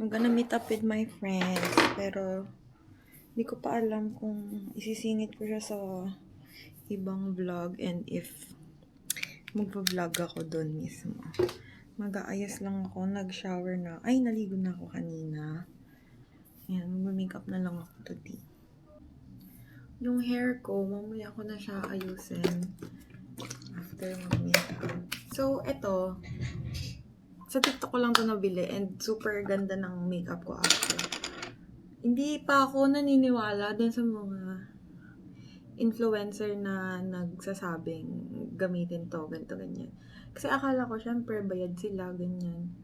I'm gonna meet up with my friends, pero hindi ko pa alam kung isisingit ko siya sa ibang vlog and if magpa-vlog ako doon mismo. Mag-aayos lang ako, nag-shower na. Ay, naligo na ako kanina. Ayan, mag-makeup na lang ako today. Yung hair ko, mamaya ko na siya ayusin after mag-makeup. So, eto, sa TikTok ko lang to nabili and super ganda ng makeup ko after. Hindi pa ako naniniwala dun sa mga influencer na nagsasabing gamitin to, ganito, ganyan. Kasi akala ko, syempre, bayad sila, ganyan.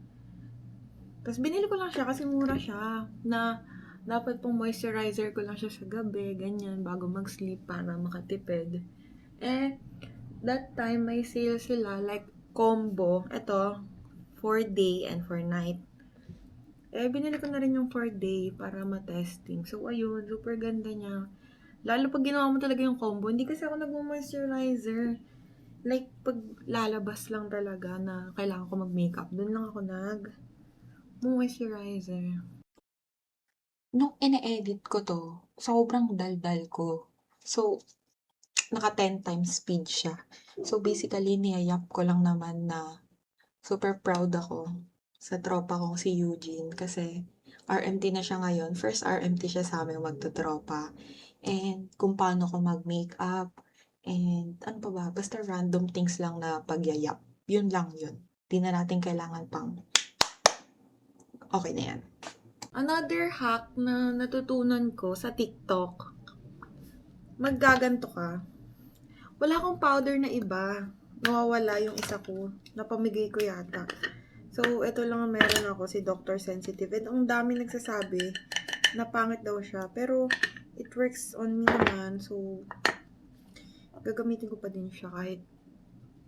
Tapos binili ko lang siya kasi mura siya. Na dapat pong moisturizer ko lang siya sa gabi, ganyan, bago mag-sleep para makatipid. That time, may sale sila, like, combo. Ito, for day and for night. Binili ko na rin yung for day para ma-testing. So, ayun, super ganda niya. Lalo pag ginawa mo talaga yung combo. Hindi kasi ako nag-moisturizer. Like, pag lalabas lang talaga na kailangan ko mag-makeup, dun lang ako moisturizer. Nung ine-edit ko to, sobrang daldal ko. So, naka 10 times speed siya. So, basically, niyayap ko lang naman na super proud ako sa tropa kong si Eugene kasi RMT na siya ngayon. First RMT siya sa amin magtotropa. And kung paano ko mag-makeup. And ano pa ba? Basta random things lang na pagyayap. Yun lang yun. Di na natin kailangan pang okay na yan. Another hack na natutunan ko sa TikTok. Maggaganto ka. Wala akong powder na iba. Nawawala yung isa ko. Napamigay ko yata. So, ito lang ang meron ako, si Dr. Sensitive. And ang dami nagsasabi na pangit daw siya. Pero, it works on me naman. So, gagamitin ko pa din siya kahit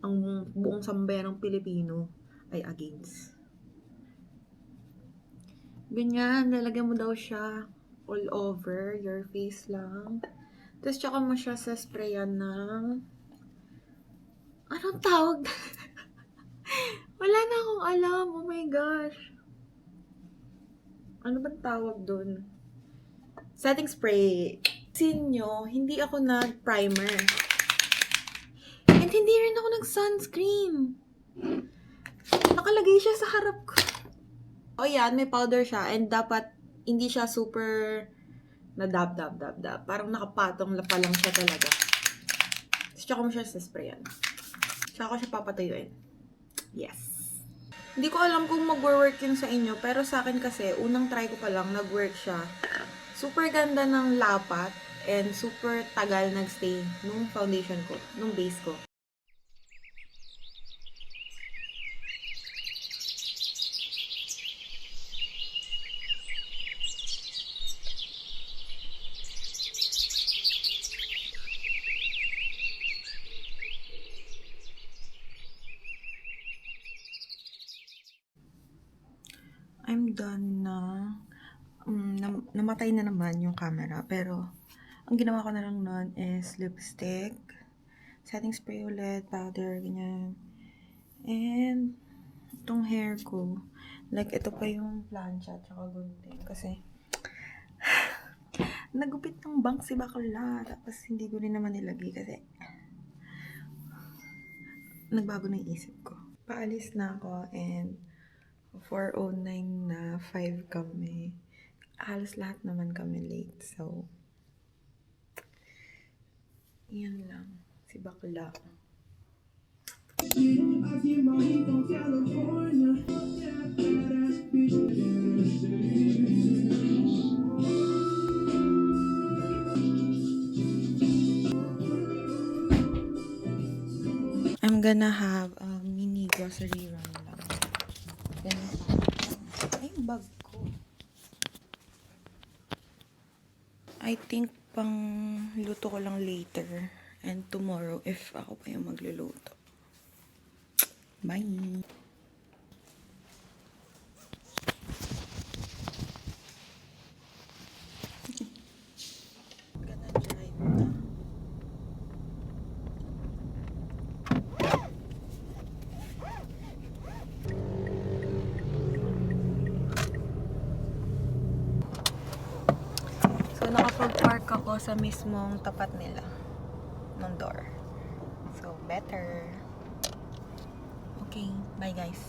ang buong sambayanang Pilipino ay against. Ganyan, lalagyan mo daw siya all over your face lang. Tapos, tsaka mo siya sa sprayan ng... Anong tawag? Wala na akong alam. Oh my gosh. Ano bang tawag dun? Setting spray. Sin nyo, hindi ako nag-primer. And hindi rin ako nag-sunscreen. Nakalagay siya sa harap ko. O yan, may powder siya. And dapat hindi siya super na dab. Parang nakapatong pa lang siya talaga. Tapos tsaka mo siya sa sprayan. Tsaka ko siya papatuyuin. Yes. Hindi ko alam kung mag-work yun sa inyo, pero sa akin kasi, unang try ko pa lang, nag-work siya. Super ganda ng lapat, and super tagal nag-stay nung foundation ko, nung base ko. I'm done na. Namatay na naman yung camera. Pero, ang ginawa ko na lang nun is lipstick, setting spray ulit, powder, ganyan. And, itong hair ko, like, ito pa yung plancha, tsaka gunting. Kasi, nagupit ng bank si bakla. Tapos, hindi ko rin naman nilagay kasi, nagbago na yung isip ko. Paalis na ako and 4:09 na, 5 kami. Halos lahat naman kami late. So, yan lang. Si bakla. I'm gonna have grocery run lang. Then, ay, bag ko. I think pang luto ko lang later and tomorrow if ako pa yung magluluto. Bye! Gonna drive na. So, nakapag-park ako sa mismong tapat nila ng door. So, better. Okay, bye guys.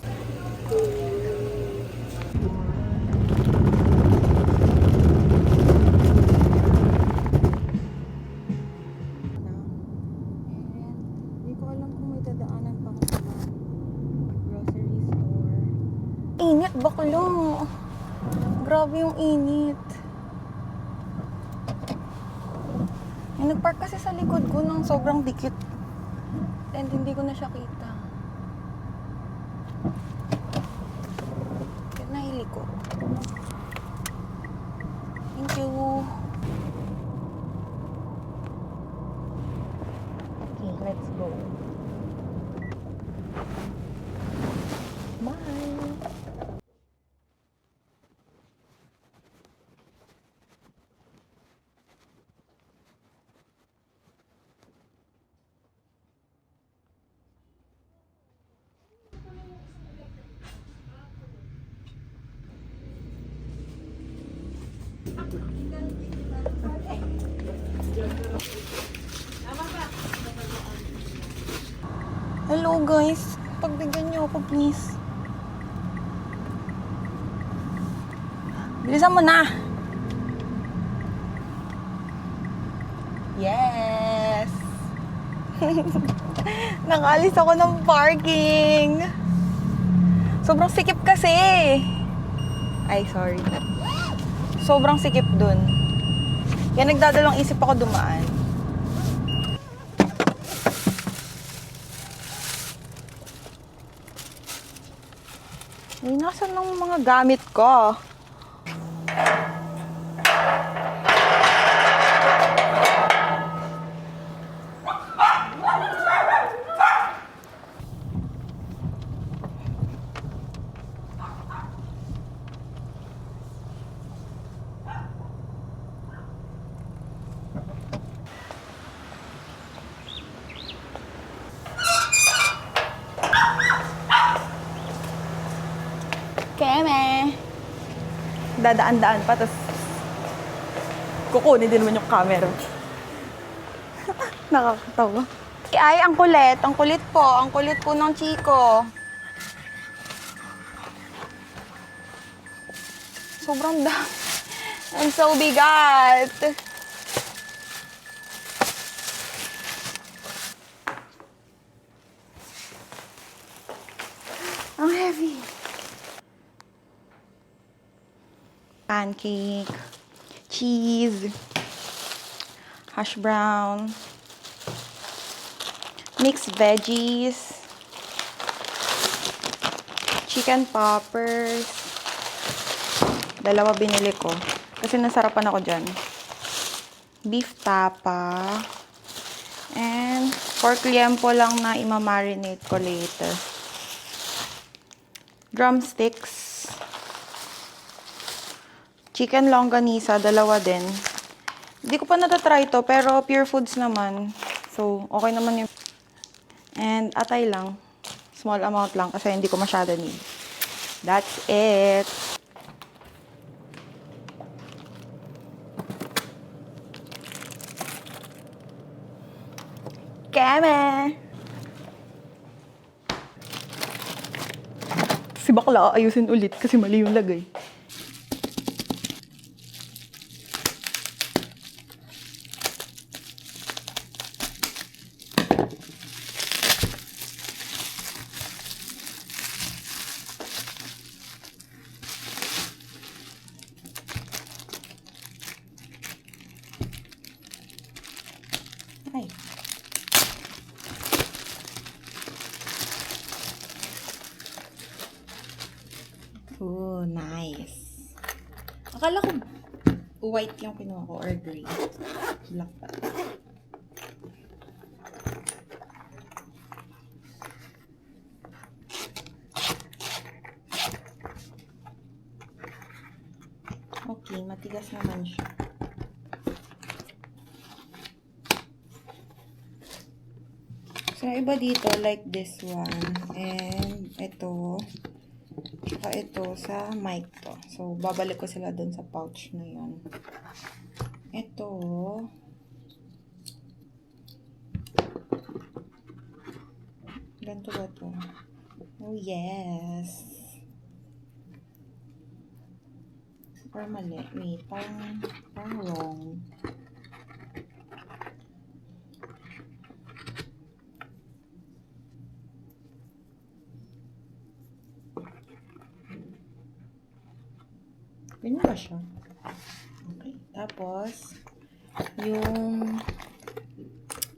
Hindi ko alam kung may dadaanan pa sa grocery store. Init, baklo. Grabe yung init. Yung nagpark kasi sa likod ko ng sobrang dikit. And hindi ko na siya kita. Kaya nahili ko. Thank you. Okay, let's go. Bye. Hello guys, pagbigyan niyo ako please. Bilisan mo na. Yes. Nakalis ako ng parking. Sobrang sikip kasi. Ay, sorry. Sobrang sikip dun. Kaya nagdadalawang isip ako dumaan. Ay, nasan ng mga gamit ko? Keme. Dadaan-daan pa, tapos kukunin din naman yung camera. Nakakatawa. Ay, ang kulit. Ang kulit po. Ang kulit po ng Chico. Sobrang dami. Ang so bigat. Ang heavy. Pancake, cheese, hash brown, mixed veggies, chicken poppers. Dalawa binili ko kasi nasarapan ako dyan. Beef tapa, and pork liempo lang na imamarinate ko later. Drumsticks. Chicken longganisa, dalawa din. Hindi ko pa natatry to, pero pure foods naman. So, okay naman yung... And atay lang. Small amount lang kasi hindi ko masyado need. That's it. Keme! Si bakla, ayusin ulit kasi mali yung lagay. Ay. Akala ko white yung kinuha ko or gray. Black pa. Okay, matigas naman siya. So, iba dito, like this one. And, ito. Tsaka ito sa mic to. So, babalik ko sila dun sa pouch na yun. Ito. Ganito ba to? Oh, yes. Parang mali. Wait, parang wrong. Ganyan ba siya? Okay. Tapos, yung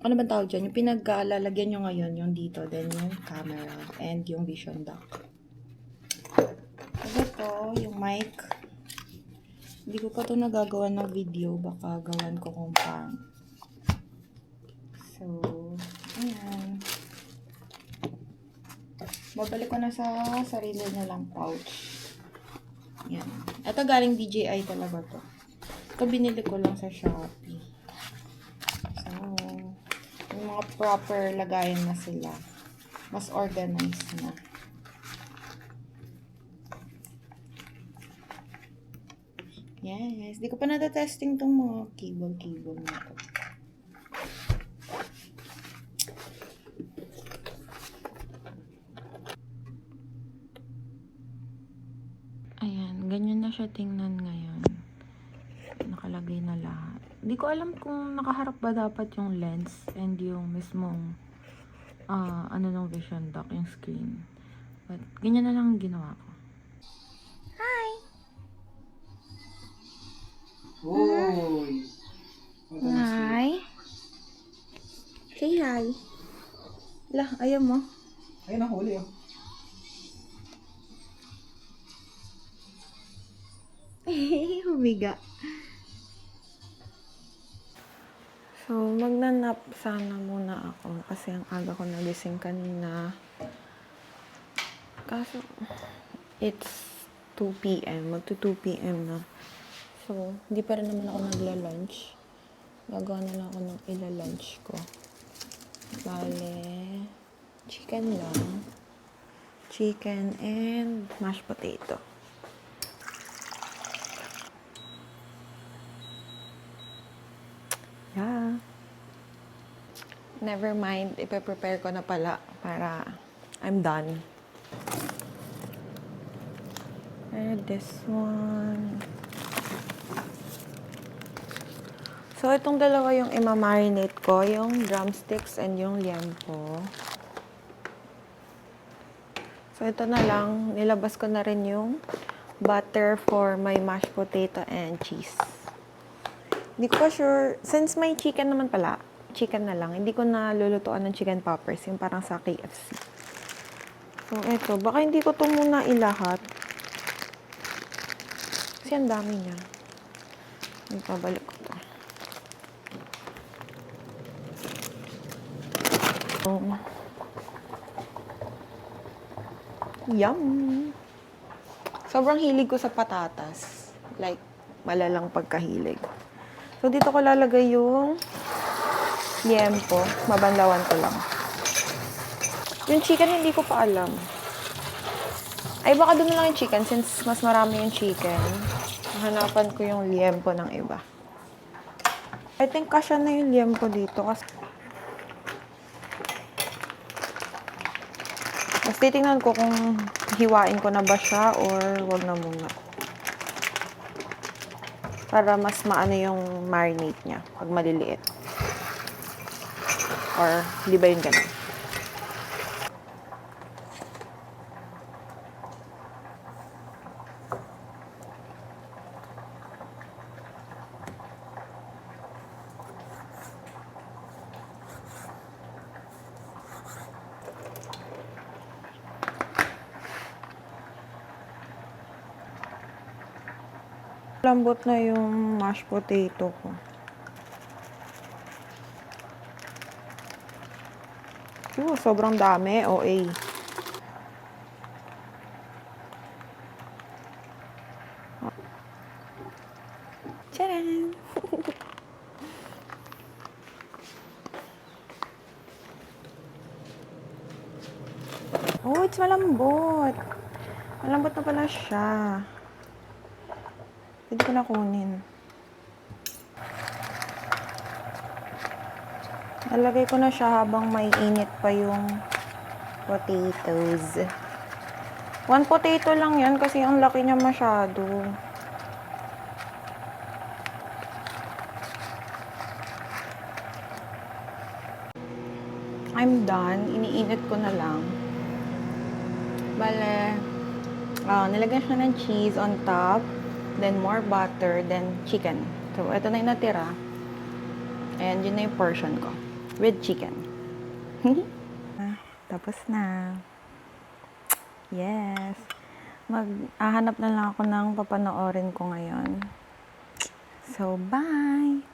ano ba tawag dyan? Yung pinagkalalagyan nyo ngayon, yung dito, then yung camera, and yung vision dock. Ito, yung mic. Hindi ko pa ito nagagawa ng video. Baka gawan ko kung paano. So, ayan. Babalik ko na sa sarili na lang pouch. Yan. Ito galing DJI talaga to. Ito binili ko lang sa Shopee. So, yung mga proper lagayan na sila. Mas organized na. Yes. Di ko pa natatesting itong mga cable na to. Ayan. Ganyan na siya tingnan ngayon. Nakalagay na lahat. Hindi ko alam kung nakaharap ba dapat yung lens and yung mismong ano nung vision dock, yung screen. But, ganyan na lang ang ginawa ko. Hi! Uy! Hi! Say hi! Lah, ayaw mo? Ayun ang huli oh. Humiga. So, magnanap sana muna ako kasi ang aga ko nagising kanina. Kaso, it's 2 p.m. Magto 2 p.m. na. So, hindi pa rin naman ako nagla-lunch. Gagawa na lang ako ng ila-lunch ko. Bale, chicken lang. Chicken and mashed potato. Yeah. Never mind. Ipe-prepare ko na pala para I'm done. And this one. So, itong dalawa yung ima-marinate ko. Yung drumsticks and yung liempo. So, ito na lang. Nilabas ko na rin yung butter for my mashed potato and cheese. Hindi ko pa sure. Since may chicken naman pala, chicken na lang. Hindi ko na lulutuan ng chicken poppers. Yung parang sa KFC. So, ito. Baka hindi ko to muna ilahat. Kasi ang dami niya. Ipabalik ko to. So, yum! Sobrang hilig ko sa patatas. Like, malalang pagkahilig. So, dito ko lalagay yung liempo. Mabanlawan ko lang. Yung chicken, hindi ko pa alam. Ay, baka doon na lang yung chicken since mas marami yung chicken. Hanapan ko yung liempo ng iba. I think kasya na yung liempo dito kasi mas titingnan ko kung hiwain ko na ba siya or wag na muna. Para mas maano yung marinate niya pag maliliit. Or, di ba yun ganun? Lambot na yung mashed potato ko. Sobrang dami. OA. Tcharan! Oh, it's malambot. Malambot na pala siya. Pwede ko na kunin. Nalagay ko na siya habang may init pa yung potatoes. 1 potato lang yan kasi ang laki niya masyado. I'm done. Iniinit ko na lang. Bale, nilagyan siya ng cheese on top, then more butter, then chicken. So, ito na yung natira. And yun na yung portion ko. With chicken. Tapos na. Yes. Maghahanap na lang ako ng papanoorin ko ngayon. So, bye!